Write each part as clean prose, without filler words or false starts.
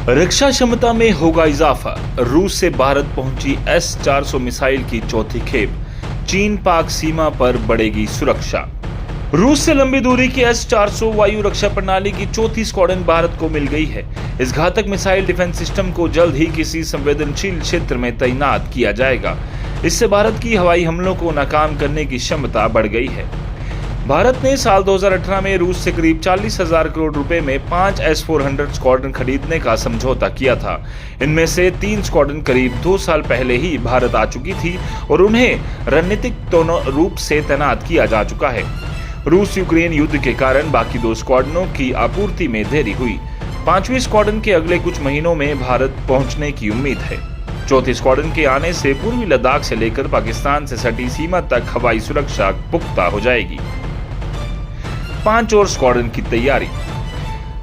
रक्षा क्षमता में होगा इजाफा। रूस से भारत पहुंची S-400 मिसाइल की चौथी खेप। चीन पाक सीमा पर बढ़ेगी सुरक्षा। रूस से लंबी दूरी की S-400 वायु रक्षा प्रणाली की चौथी स्क्वाड्रन भारत को मिल गई है। इस घातक मिसाइल डिफेंस सिस्टम को जल्द ही किसी संवेदनशील क्षेत्र में तैनात किया जाएगा। इससे भारत की हवाई हमलों को नाकाम करने की क्षमता बढ़ गई है। भारत ने साल 2018 में रूस से करीब 40,000 करोड़ रुपए में 5 S-400 स्क्वाड्रन खरीदने का समझौता किया था। इनमें से 3 स्क्वाड्रन करीब 2 साल पहले ही भारत आ चुकी थी और उन्हें रणनीतिक रूप से तैनात किया जा चुका है। रूस यूक्रेन युद्ध के कारण बाकी 2 स्क्वाड्रनों की आपूर्ति में देरी हुई। 5वीं स्क्वाड्रन के अगले कुछ महीनों में भारत पहुंचने की उम्मीद है। चौथी स्क्वाड्रन के आने से पूर्वी लद्दाख से लेकर पाकिस्तान से सटी सीमा तक हवाई सुरक्षा पुख्ता हो जाएगी। 5 और स्क्वाड्रन की तैयारी।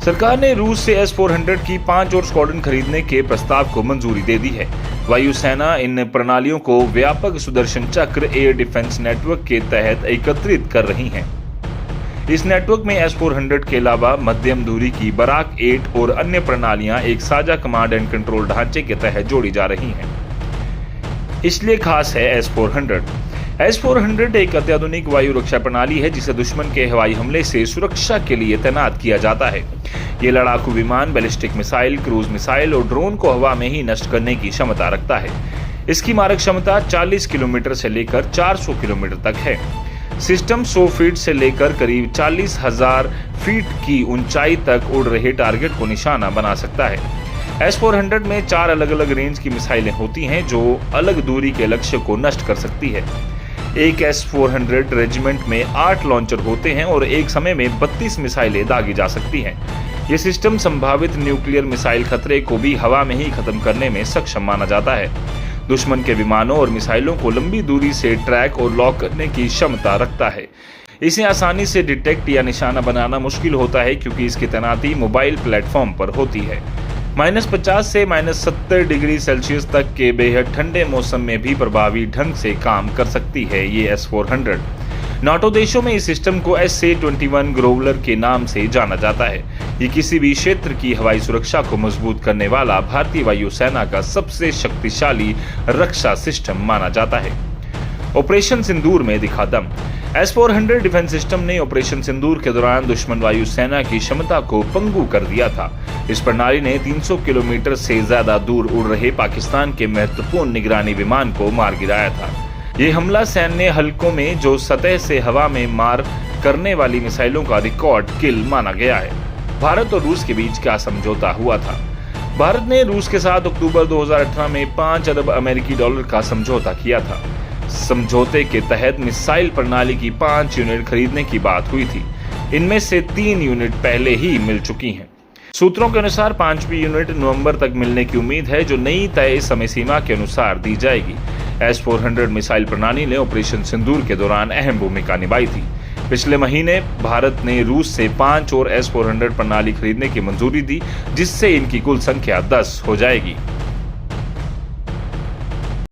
सरकार ने रूस से S-400 की 5 और स्क्वाड्रन खरीदने के प्रस्ताव को मंजूरी दे दी है। वायुसेना इन प्रणालियों को व्यापक सुदर्शन चक्र एयर डिफेंस नेटवर्क के तहत एकत्रित कर रही है। इस नेटवर्क में S-400 के अलावा मध्यम दूरी की बराक 8 और अन्य प्रणालियां एक साझा कमांड एंड कंट्रोल ढांचे के तहत जोड़ी जा रही हैं। इसलिए खास है S-400। S-400 एक अत्याधुनिक वायु रक्षा प्रणाली है जिसे दुश्मन के हवाई हमले से सुरक्षा के लिए तैनात किया जाता है। ये लड़ाकू विमान, बैलिस्टिक मिसाइल, क्रूज मिसाइल और ड्रोन को हवा में ही नष्ट करने की क्षमता रखता है। इसकी मारक क्षमता 40 किलोमीटर से लेकर 400 किलोमीटर तक है। सिस्टम 100 फीट से लेकर करीब 40,000 फीट की ऊंचाई तक उड़ रहे टारगेट को निशाना बना सकता है। S-400 में 4 अलग अलग रेंज की मिसाइलें होती हैं जो अलग दूरी के लक्ष्य को नष्ट कर सकती है। एक S-400 रेजिमेंट में 8 लॉन्चर होते हैं और एक समय में 32 मिसाइलें दागी जा सकती हैं। यह सिस्टम संभावित न्यूक्लियर मिसाइल खतरे को भी हवा में ही खत्म करने में सक्षम माना जाता है। दुश्मन के विमानों और मिसाइलों को लंबी दूरी से ट्रैक और लॉक करने की क्षमता रखता है। इसे आसानी से डिटेक्ट या निशाना बनाना मुश्किल होता है क्योंकि इसकी तैनाती मोबाइल प्लेटफॉर्म पर होती है। -50 से -70 डिग्री सेल्सियस तक के बेहद ठंडे मौसम में भी प्रभावी ढंग से काम कर सकती है ये S-400। नाटो देशों में इस सिस्टम को SA-21 ग्रोवलर के नाम से जाना जाता है। ये किसी भी क्षेत्र की हवाई सुरक्षा को मजबूत करने वाला भारतीय वायुसेना का सबसे शक्तिशाली रक्षा सिस्टम माना जाता है। ऑपरेशन सिंदूर में दिखा दम। S-400 डिफेंस सिस्टम ने ऑपरेशन सिंदूर के दौरान दुश्मन वायुसेना की क्षमता को पंगु कर दिया था। इस प्रणाली ने 300 किलोमीटर से ज्यादा दूर उड़ रहे पाकिस्तान के महत्वपूर्ण निगरानी विमान को मार गिराया था। ये हमला सैन्य हलकों में जो सतह से हवा में मार करने वाली मिसाइलों का रिकॉर्ड किल माना गया है। भारत और रूस के बीच क्या समझौता हुआ था? भारत ने रूस के साथ अक्टूबर 2018 में 5 अरब अमेरिकी डॉलर का समझौता किया था। समझौते के तहत मिसाइल प्रणाली की 5 यूनिट खरीदने की बात हुई थी। इनमें से 3 यूनिट पहले ही मिल चुकी हैं। सूत्रों के अनुसार 5वीं यूनिट नवंबर तक मिलने की उम्मीद है जो नई तय समय सीमा के अनुसार दी जाएगी। S-400 मिसाइल प्रणाली ने ऑपरेशन सिंदूर के दौरान अहम भूमिका निभाई थी। पिछले महीने भारत ने रूस से 5 और S-400 प्रणाली खरीदने की मंजूरी दी जिससे इनकी कुल संख्या 10 हो जाएगी।